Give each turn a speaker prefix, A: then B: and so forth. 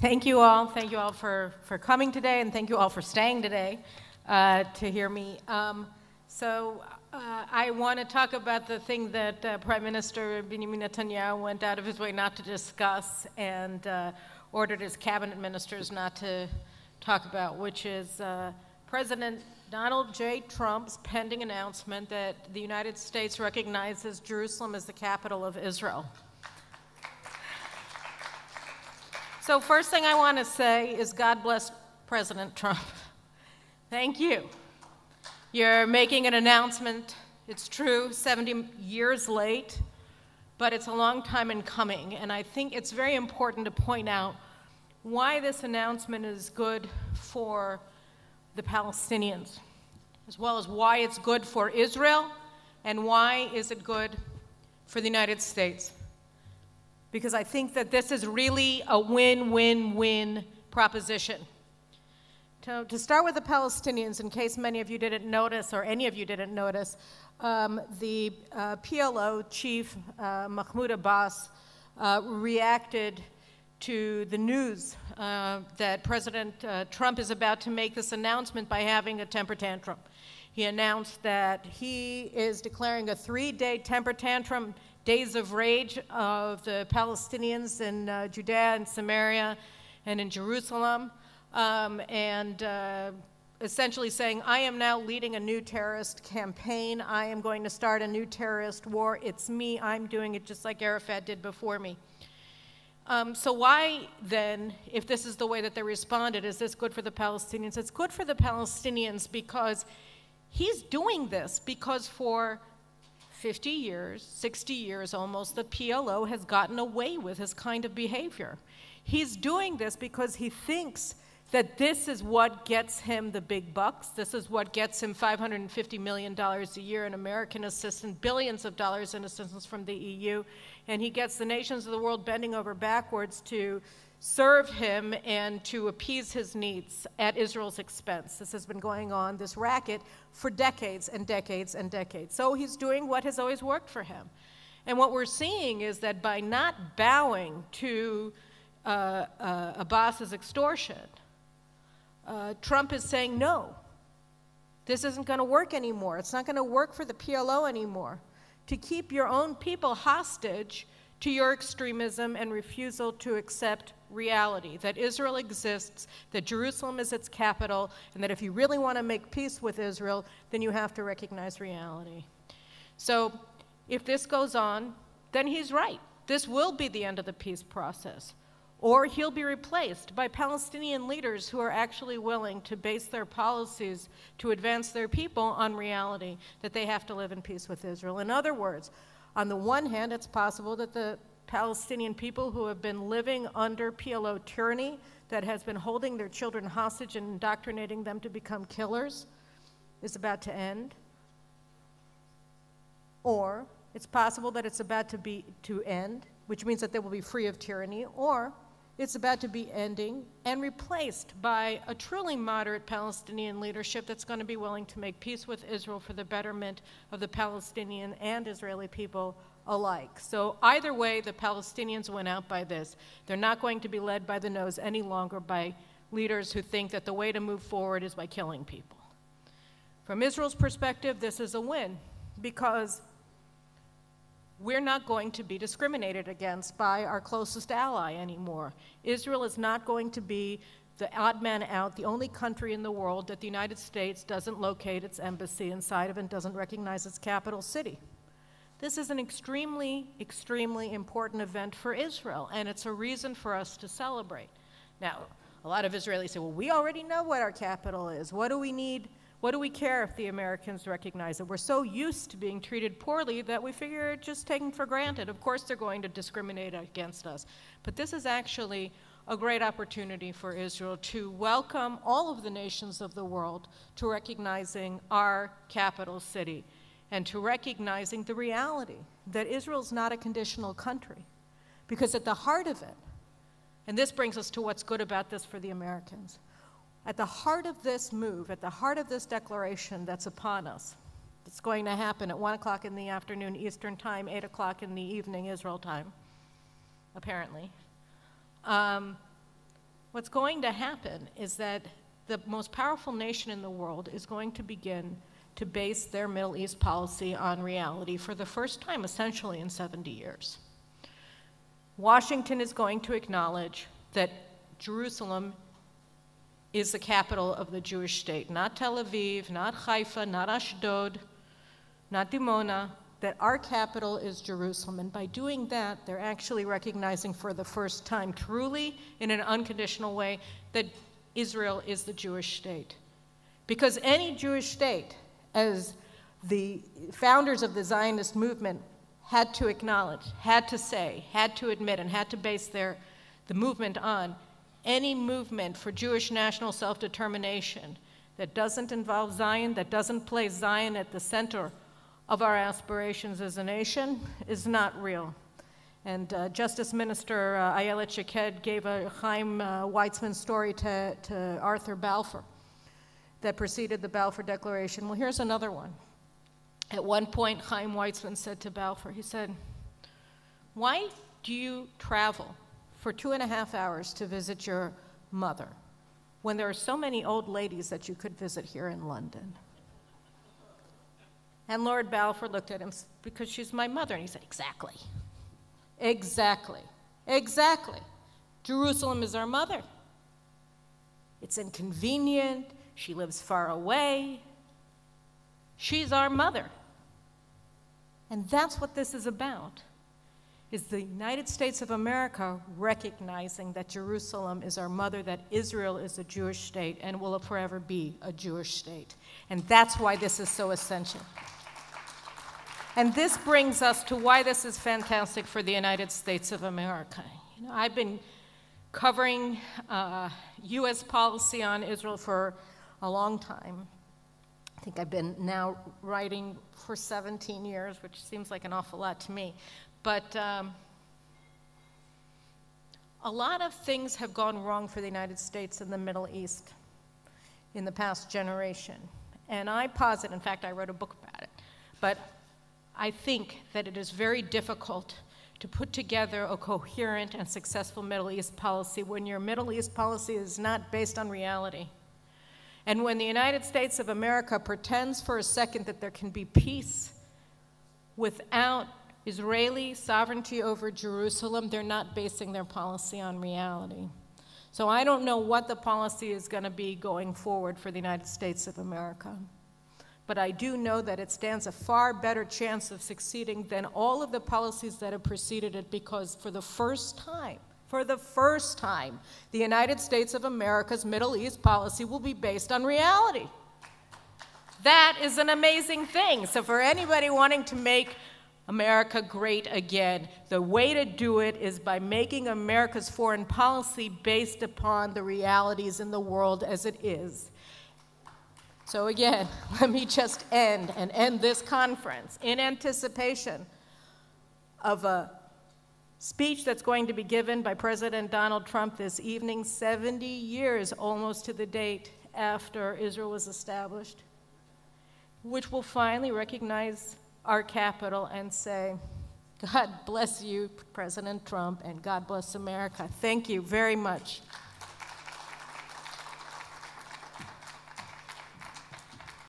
A: Thank you all. Thank you all for coming today, and thank you all for staying today to hear me. I want to talk about the thing that Prime Minister Benjamin Netanyahu went out of his way not to discuss and ordered his cabinet ministers not to talk about, which is President Donald J. Trump's pending announcement that the United States recognizes Jerusalem as the capital of Israel. So first thing I want to say is God bless President Trump. Thank you. You're making an announcement. It's true, 70 years late, but it's a long time in coming. And I think it's very important to point out why this announcement is good for the Palestinians, as well as why it's good for Israel, and why is it good for the United States. Because I think that this is really a win-win-win proposition. To start with the Palestinians, in case many of you didn't notice, or any of you didn't notice, the PLO chief, Mahmoud Abbas, reacted to the news that President Trump is about to make this announcement by having a temper tantrum. He announced that he is declaring a 3-day temper tantrum, days of rage of the Palestinians in Judea and Samaria and in Jerusalem, essentially saying, I am now leading a new terrorist campaign. I am going to start a new terrorist war. It's me. I'm doing it just like Arafat did before me. So why then, if this is the way that they responded, is this good for the Palestinians? It's good for the Palestinians because he's doing this because for 50 years, 60 years almost, the PLO has gotten away with his kind of behavior. He's doing this because he thinks that this is what gets him the big bucks. This is what gets him $550 million a year in American assistance, billions of dollars in assistance from the EU, and he gets the nations of the world bending over backwards to serve him and to appease his needs at Israel's expense. This has been going on, this racket, for decades and decades and decades. So he's doing what has always worked for him. And what we're seeing is that by not bowing to Abbas's extortion, Trump is saying, no, this isn't going to work anymore. It's not going to work for the PLO anymore. To keep your own people hostage to your extremism and refusal to accept reality, that Israel exists, that Jerusalem is its capital, and that if you really want to make peace with Israel, then you have to recognize reality. So if this goes on, then he's right. This will be the end of the peace process. Or he'll be replaced by Palestinian leaders who are actually willing to base their policies to advance their people on reality, that they have to live in peace with Israel. In other words, on the one hand, it's possible that the Palestinian people who have been living under PLO tyranny, that has been holding their children hostage and indoctrinating them to become killers, is about to end. Or it's possible that it's about to end, which means that they will be free of tyranny, or it's about to be ending and replaced by a truly moderate Palestinian leadership that's going to be willing to make peace with Israel for the betterment of the Palestinian and Israeli people alike. So either way, the Palestinians win out by this. They're not going to be led by the nose any longer by leaders who think that the way to move forward is by killing people. From Israel's perspective, this is a win because we're not going to be discriminated against by our closest ally anymore. Israel is not going to be the odd man out, the only country in the world that the United States doesn't locate its embassy inside of and doesn't recognize its capital city. This is an extremely, extremely important event for Israel, and it's a reason for us to celebrate. Now, a lot of Israelis say, well, we already know what our capital is. What do we need? What do we care if the Americans recognize it? We're so used to being treated poorly that we figure it's just taken for granted. Of course they're going to discriminate against us. But this is actually a great opportunity for Israel to welcome all of the nations of the world to recognizing our capital city and to recognizing the reality that Israel's not a conditional country. Because at the heart of it, and this brings us to what's good about this for the Americans, at the heart of this move, at the heart of this declaration that's upon us, it's going to happen at 1 o'clock in the afternoon Eastern time, 8 o'clock in the evening Israel time, apparently. what's going to happen is that the most powerful nation in the world is going to begin to base their Middle East policy on reality for the first time, essentially, in 70 years. Washington is going to acknowledge that Jerusalem is the capital of the Jewish state, not Tel Aviv, not Haifa, not Ashdod, not Dimona, that our capital is Jerusalem. And by doing that, they're actually recognizing for the first time, truly in an unconditional way, that Israel is the Jewish state. Because any Jewish state, as the founders of the Zionist movement had to acknowledge, had to say, had to admit, and had to base the movement on, any movement for Jewish national self-determination that doesn't involve Zion, that doesn't place Zion at the center of our aspirations as a nation, is not real. And Justice Minister Ayelet Shaked gave a Chaim Weizmann story to Arthur Balfour that preceded the Balfour Declaration. Well, here's another one. At one point, Chaim Weizmann said to Balfour, he said, "Why do you travel for 2.5 hours to visit your mother when there are so many old ladies that you could visit here in London?" And Lord Balfour looked at him, "Because she's my mother." And he said, "Exactly. Exactly. Exactly. Jerusalem is our mother. It's inconvenient. She lives far away. She's our mother." And that's what this is about, is the United States of America recognizing that Jerusalem is our mother, that Israel is a Jewish state and will forever be a Jewish state. And that's why this is so essential. And this brings us to why this is fantastic for the United States of America. You know, I've been covering U.S. policy on Israel for a long time. I think I've been now writing for 17 years, which seems like an awful lot to me. But a lot of things have gone wrong for the United States in the Middle East in the past generation. And I posit, in fact, I wrote a book about it, but I think that it is very difficult to put together a coherent and successful Middle East policy when your Middle East policy is not based on reality. And when the United States of America pretends for a second that there can be peace without Israeli sovereignty over Jerusalem, they're not basing their policy on reality. So I don't know what the policy is going to be going forward for the United States of America. But I do know that it stands a far better chance of succeeding than all of the policies that have preceded it, because for the first time, the United States of America's Middle East policy will be based on reality. That is an amazing thing. So for anybody wanting to make America great again, the way to do it is by making America's foreign policy based upon the realities in the world as it is. So again, let me just end this conference in anticipation of a speech that's going to be given by President Donald Trump this evening, 70 years almost to the date after Israel was established, which will finally recognize our capital and say, God bless you, President Trump, and God bless America. Thank you very much.